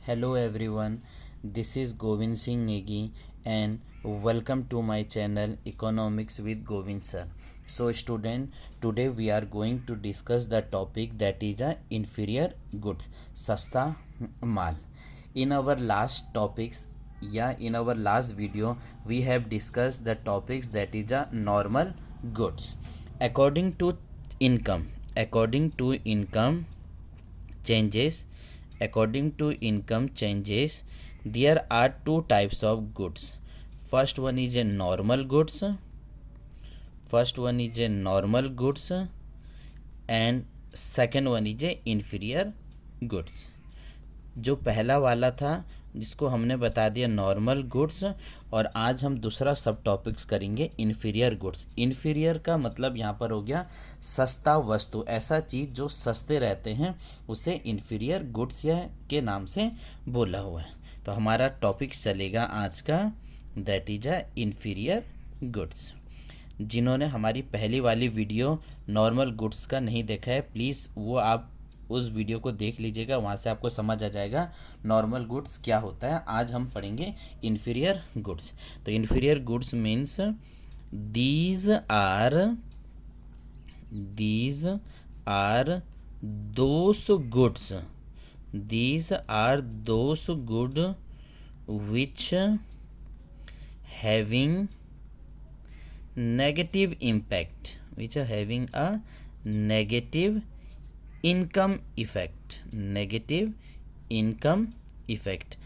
Hello everyone, this is Govind Singh Negi and welcome to my channel Economics with Govind sir. So student, today we are going to discuss the topic that is inferior goods, सस्ता माल. In our last topics in our last video we have discussed the topics that is normal goods. According to income changes, there are two types of goods. First one is a normal goods and second one is a inferior goods. जो पहला वाला था जिसको हमने बता दिया normal goods, और आज हम दूसरा सब टॉपिक्स करेंगे इन्फीरियर गुड्स. इन्फीरियर का मतलब यहाँ पर हो गया सस्ता वस्तु, ऐसा चीज़ जो सस्ते रहते हैं उसे इन्फीरियर गुड्स या के नाम से बोला हुआ है. तो हमारा टॉपिक चलेगा आज का, दैट इज इन्फीरियर गुड्स. जिन्होंने हमारी पहली वाली वीडियो नॉर्मल गुड्स का नहीं देखा है, प्लीज़ वो आप उस वीडियो को देख लीजिएगा, वहाँ से आपको समझ आ जाएगा नॉर्मल गुड्स क्या होता है. आज हम पढ़ेंगे इन्फीरियर गुड्स. तो inferior goods means these are those good which having negative impact, which are having a negative income effect.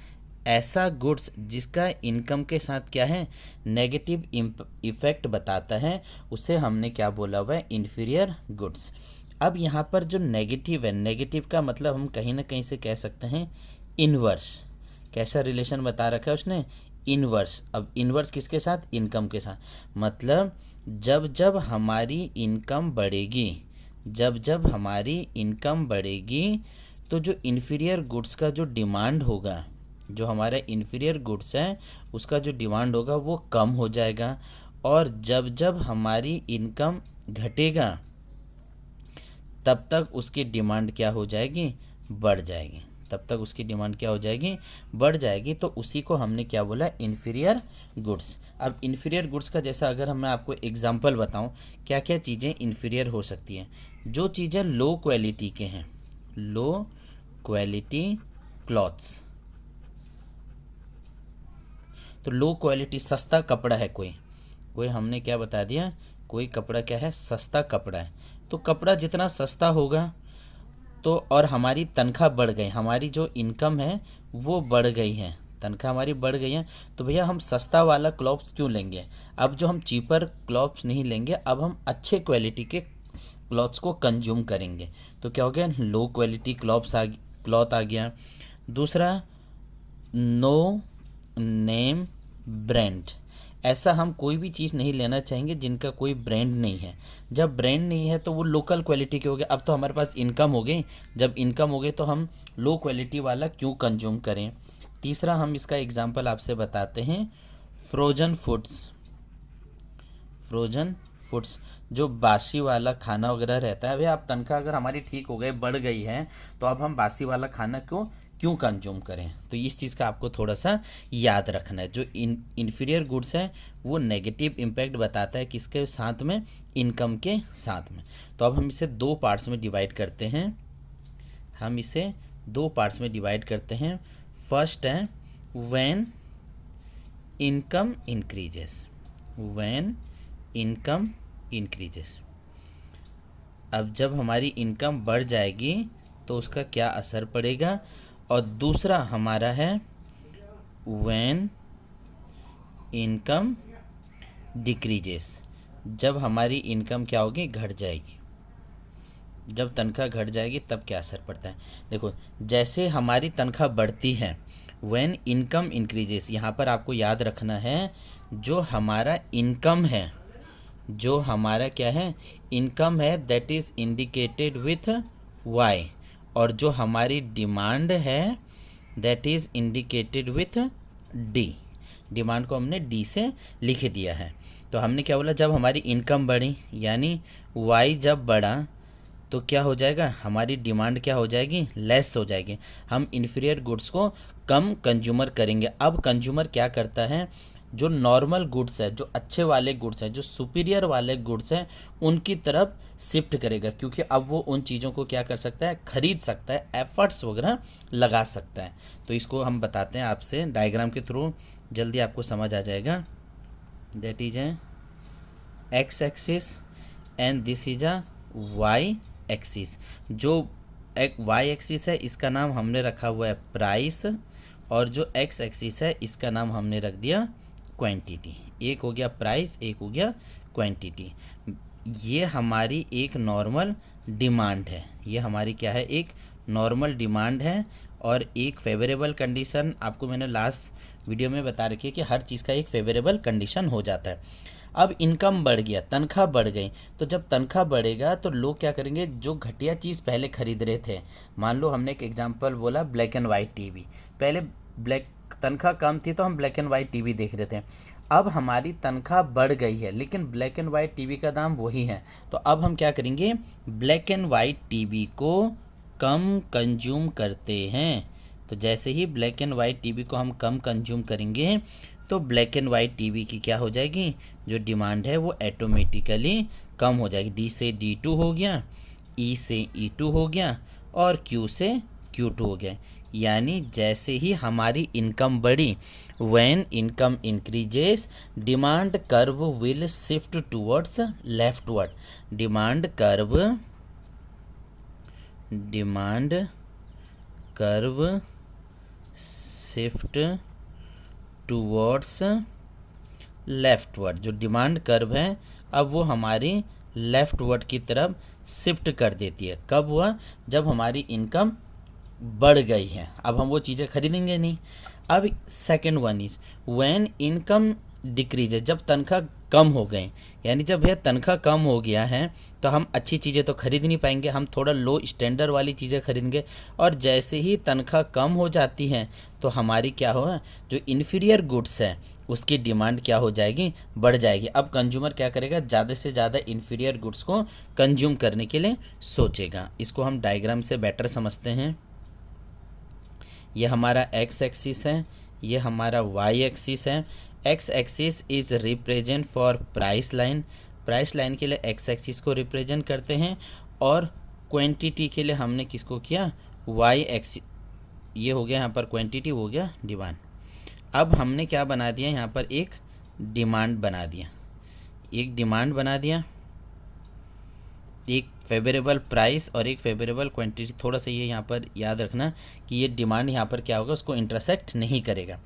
ऐसा गुड्स जिसका इनकम के साथ क्या है, नेगेटिव इफेक्ट बताता है, उसे हमने क्या बोला हुआ है, इन्फीरियर गुड्स. अब यहाँ पर जो नेगेटिव है, नेगेटिव का मतलब हम कहीं ना कहीं से कह सकते हैं इनवर्स. कैसा रिलेशन बता रखा है उसने, इनवर्स. अब इनवर्स किसके साथ, इनकम के साथ. मतलब जब हमारी इनकम बढ़ेगी तो जो इन्फीरियर गुड्स का जो डिमांड होगा, जो हमारा इन्फीरियर गुड्स है उसका जो डिमांड होगा वो कम हो जाएगा. और जब हमारी इनकम घटेगा तब तक उसकी डिमांड क्या हो जाएगी, बढ़ जाएगी. बढ़ जाएगी. तो उसी को हमने क्या बोला, इन्फीरियर गुड्स. अब इन्फीरियर गुड्स का जैसा अगर मैं आपको एग्जांपल बताऊं, क्या क्या चीज़ें इन्फीरियर हो सकती हैं. जो चीज़ें लो क्वालिटी के हैं, लो क्वालिटी क्लॉथ्स. तो लो क्वालिटी सस्ता कपड़ा है, कोई हमने क्या बता दिया, कोई कपड़ा क्या है, सस्ता कपड़ा है. तो कपड़ा जितना सस्ता होगा तो और हमारी तनख्वाह बढ़ गई, हमारी जो इनकम है वो बढ़ गई है, तनख्वाह हमारी बढ़ गई है, तो भैया हम सस्ता वाला क्लॉथ्स क्यों लेंगे. अब जो हम चीपर क्लॉथ्स नहीं लेंगे, अब हम अच्छे क्वालिटी के क्लॉथ्स को कंज्यूम करेंगे. तो क्या हो गया, लो क्वालिटी क्लॉथ आ गया. दूसरा, नो नेम ब्रांड. ऐसा हम कोई भी चीज़ नहीं लेना चाहेंगे जिनका कोई ब्रांड नहीं है. जब ब्रांड नहीं है तो वो लोकल क्वालिटी के हो गए. अब तो हमारे पास इनकम हो गई, जब इनकम हो गई तो हम लो क्वालिटी वाला क्यों कंज्यूम करें. तीसरा, हम इसका एग्जांपल आपसे बताते हैं, फ्रोजन फूड्स जो बासी वाला खाना वगैरह रहता है. भैया अब तनख्वाह अगर हमारी ठीक हो गई, बढ़ गई है, तो अब हम बासी वाला खाना क्यों कंज्यूम करें. तो इस चीज़ का आपको थोड़ा सा याद रखना है. जो इन्फीरियर गुड्स है वो नेगेटिव इम्पैक्ट बताता है किसके साथ में, इनकम के साथ में. तो अब हम इसे दो पार्ट्स में डिवाइड करते हैं. फर्स्ट है व्हेन इनकम इंक्रीजेस. अब जब हमारी इनकम बढ़ जाएगी तो उसका क्या असर पड़ेगा. और दूसरा हमारा है व्हेन इनकम डिक्रीजेस. जब हमारी इनकम क्या होगी, घट जाएगी. जब तनख्वाह घट जाएगी तब क्या असर पड़ता है. देखो, जैसे हमारी तनख्वाह बढ़ती है, व्हेन इनकम इंक्रीजेस, यहाँ पर आपको याद रखना है जो हमारा इनकम है, जो हमारा क्या है, इनकम है, that is indicated with Y. और जो हमारी डिमांड है that is indicated with D. Demand को हमने डी से लिख दिया है. तो हमने क्या बोला, जब हमारी इनकम बढ़ी यानी वाई जब बढ़ा तो क्या हो जाएगा, हमारी डिमांड क्या हो जाएगी, लेस हो जाएगी। हम इन्फीरियर गुड्स को कम कंज्यूमर करेंगे। अब कंज्यूमर क्या करता है, जो नॉर्मल गुड्स है, जो अच्छे वाले गुड्स हैं, जो सुपीरियर वाले गुड्स हैं, उनकी तरफ शिफ्ट करेगा, क्योंकि अब वो उन चीज़ों को क्या कर सकता है, खरीद सकता है, एफर्ट्स वगैरह लगा सकता है। तो इसको हम बताते हैं आपसे डायग्राम के थ्रू, जल्दी आपको समझ आ जाएगा। That is a X axis and this is a Y axis. जो एक वाई एक्सिस है इसका नाम हमने रखा हुआ है प्राइस, और जो एक्स एक्सिस है इसका नाम हमने रख दिया क्वांटिटी। एक हो गया प्राइस, एक हो गया क्वांटिटी। ये हमारी एक नॉर्मल डिमांड है, ये हमारी क्या है, एक नॉर्मल डिमांड है। और एक फेवरेबल कंडीशन आपको मैंने लास्ट वीडियो में बता रखी है कि हर चीज़ का एक फेवरेबल कंडीशन हो जाता है। अब इनकम बढ़ गया, तनख्वाह बढ़ गई, तो जब तनख्वाह बढ़ेगा तो लोग क्या करेंगे, जो घटिया चीज़ पहले खरीद रहे थे, मान लो हमने एक एग्जांपल बोला ब्लैक एंड वाइट टीवी, पहले ब्लैक तनख्वाह कम थी तो हम ब्लैक एंड वाइट टीवी देख रहे थे। अब हमारी तनख्वाह बढ़ गई है लेकिन ब्लैक एंड वाइट टीवी का दाम वही है, तो अब हम क्या करेंगे, ब्लैक एंड वाइट टीवी को कम कंज्यूम करते हैं। तो जैसे ही ब्लैक एंड वाइट टीवी को हम कम कंज्यूम करेंगे तो ब्लैक एंड वाइट टीवी की क्या हो जाएगी, जो डिमांड है वो ऑटोमेटिकली कम हो जाएगी। डी से D2 हो गया, ई से E2 हो गया, और क्यू से Q2 हो गया। यानी जैसे ही हमारी इनकम बढ़ी, when income increases demand curve will shift towards leftward. Demand curve shift towards leftward. जो डिमांड कर्व है अब वो हमारी लेफ्टवर्ड की तरफ शिफ्ट कर देती है। कब हुआ, जब हमारी इनकम बढ़ गई है, अब हम वो चीज़ें खरीदेंगे नहीं। अब second one is when income decrease, जब तनख्वाह कम हो गए, यानी जब यह तनख्वाह कम हो गया है तो हम अच्छी चीज़ें तो खरीद नहीं पाएंगे, हम थोड़ा लो स्टैंडर्ड वाली चीज़ें खरीदेंगे। और जैसे ही तनख्वाह कम हो जाती है तो हमारी क्या होगा, जो इन्फीरियर गुड्स है उसकी डिमांड क्या हो जाएगी, बढ़ जाएगी। अब कंज्यूमर क्या करेगा, ज़्यादा से ज़्यादा इन्फीरियर गुड्स को कंज्यूम करने के लिए सोचेगा। इसको हम डायग्राम से बेटर समझते हैं। ये हमारा एक्स एक्सिस है, ये हमारा वाई एक्सिस है। X axis is represent for price line, price line के लिए एक्स एक्सिस को रिप्रेजेंट करते हैं, और क्वांटिटी के लिए हमने किसको किया, वाई एक्सिस। ये हो गया यहाँ पर क्वांटिटी, हो गया डिमांड। अब हमने क्या बना दिया, यहाँ पर एक डिमांड बना दिया, एक डिमांड बना दिया, एक फेवरेबल प्राइस और एक फेवरेबल क्वांटिटी। थोड़ा सा ये यहाँ पर याद रखना कि ये डिमांड यहाँ पर क्या होगा, उसको इंटरसेक्ट नहीं करेगा।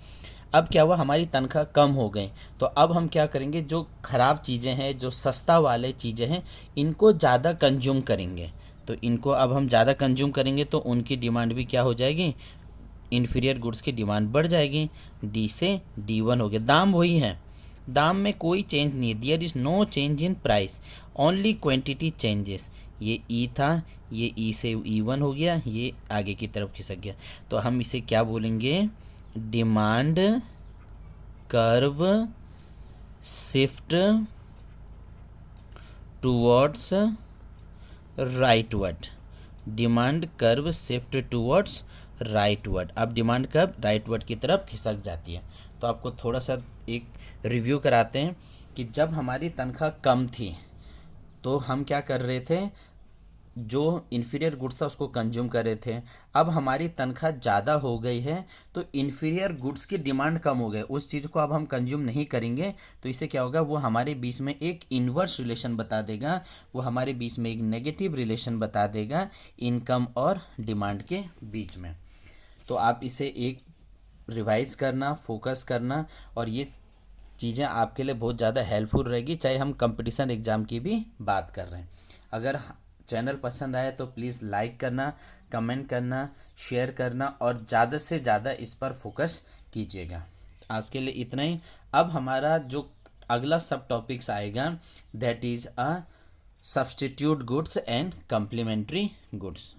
अब क्या हुआ, हमारी तनख्वाह कम हो गई, तो अब हम क्या करेंगे, जो ख़राब चीज़ें हैं, जो सस्ता वाले चीज़ें हैं, इनको ज़्यादा कंज्यूम करेंगे। तो इनको अब हम ज़्यादा कंज्यूम करेंगे तो उनकी डिमांड भी क्या हो जाएगी, इन्फीरियर गुड्स की डिमांड बढ़ जाएगी। डी से D1 हो गया। दाम वही है, दाम में कोई चेंज नहीं है, there is no change in price, only quantity changes. ये ई था, ये ई से E1 हो गया, ये आगे की तरफ खिसक गया। तो हम इसे क्या बोलेंगे, demand curve shift towards rightward. Demand curve shift towards rightward. अब डिमांड कर्व राइटवर्ड की तरफ खिसक जाती है। तो आपको थोड़ा सा एक रिव्यू कराते हैं कि जब हमारी तनख्वाह कम थी तो हम क्या कर रहे थे, जो इन्फीरियर गुड्स था उसको कंज्यूम कर रहे थे। अब हमारी तनख्वाह ज़्यादा हो गई है तो इन्फीरियर गुड्स की डिमांड कम हो गई, उस चीज़ को अब हम कंज्यूम नहीं करेंगे। तो इससे क्या होगा, वो हमारे बीच में एक इन्वर्स रिलेशन बता देगा, वो हमारे बीच में एक नेगेटिव रिलेशन बता देगा इनकम और डिमांड के बीच में। तो आप इसे एक रिवाइज करना, फोकस करना, और ये चीज़ें आपके लिए बहुत ज़्यादा हेल्पफुल रहेगी, चाहे हम कंपटीशन एग्ज़ाम की भी बात कर रहे हैं। अगर चैनल पसंद आए तो प्लीज़ लाइक करना, कमेंट करना, शेयर करना, और ज़्यादा से ज़्यादा इस पर फोकस कीजिएगा। आज के लिए इतना ही। अब हमारा जो अगला सब टॉपिक्स आएगा, that is a substitute goods and complementary goods.